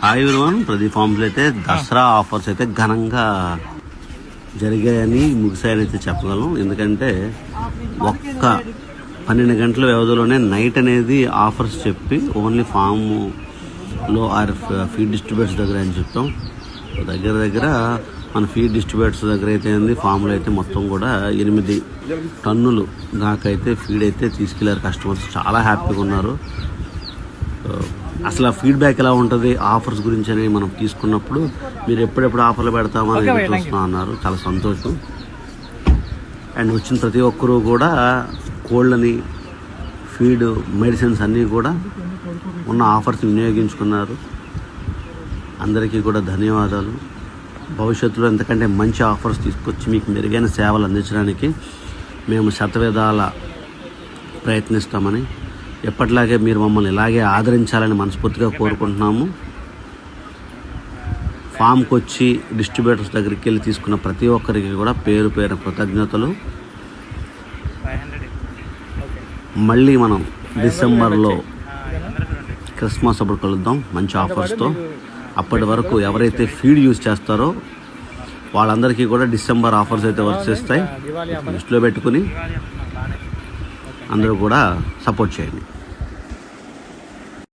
Hi everyone, Pradeep ఫార్మ్స్లో అయితే Dasara offers అయితే ఘనంగా జరిగాయని ముగిసాయని అయితే చెప్పగలం. ఎందుకంటే ఒక్క 12 గంటల వ్యవధిలోనే నైట్ అనేది ఆఫర్స్ చెప్పి ఓన్లీ ఫామ్లో ఆర్ ఫీడ్ డిస్ట్రిబ్యూటర్స్ దగ్గర అని చెప్పాం. దగ్గర మన ఫీడ్ డిస్ట్రిబ్యూటర్స్ దగ్గర అయితే ఉంది, ఫామ్లో అయితే మొత్తం కూడా 8 టన్నులు దాకైతే ఫీడ్ అయితే తీసుకెళ్లారు కస్టమర్స్. చాలా హ్యాపీగా ఉన్నారు. అసలు ఆ ఫీడ్బ్యాక్ ఎలా ఉంటుంది ఆఫర్స్ గురించి అని మనం తీసుకున్నప్పుడు, మీరు ఎప్పుడెప్పుడు ఆఫర్లు పెడతామని చూస్తున్నాం అన్నారు. చాలా సంతోషం. అండ్ వచ్చిన ప్రతి ఒక్కరూ కూడా కోళ్ళని, ఫీడ్, మెడిసిన్స్ అన్నీ కూడా ఉన్న ఆఫర్స్ వినియోగించుకున్నారు. అందరికీ కూడా ధన్యవాదాలు. భవిష్యత్తులో ఎంతకంటే మంచి ఆఫర్స్ తీసుకొచ్చి మీకు మెరుగైన సేవలు అందించడానికి మేము శతవిధాల ప్రయత్నిస్తామని, ఎప్పటిలాగే మీరు మమ్మల్ని ఇలాగే ఆదరించాలని మనస్ఫూర్తిగా కోరుకుంటున్నాము. ఫామ్కి వచ్చి డిస్ట్రిబ్యూటర్స్ దగ్గరికి వెళ్ళి తీసుకున్న ప్రతి ఒక్కరికి కూడా పేరు పేరు కృతజ్ఞతలు. మళ్ళీ మనం డిసెంబర్లో క్రిస్మస్ అప్పుడు కలుద్దాం మంచి ఆఫర్స్తో. అప్పటి వరకు ఎవరైతే ఫీడ్ యూజ్ చేస్తారో వాళ్ళందరికీ కూడా డిసెంబర్ ఆఫర్స్ అయితే వర్తిస్తాయి. దృష్టిలో పెట్టుకుని అందరూ కూడా సపోర్ట్ చేయండి.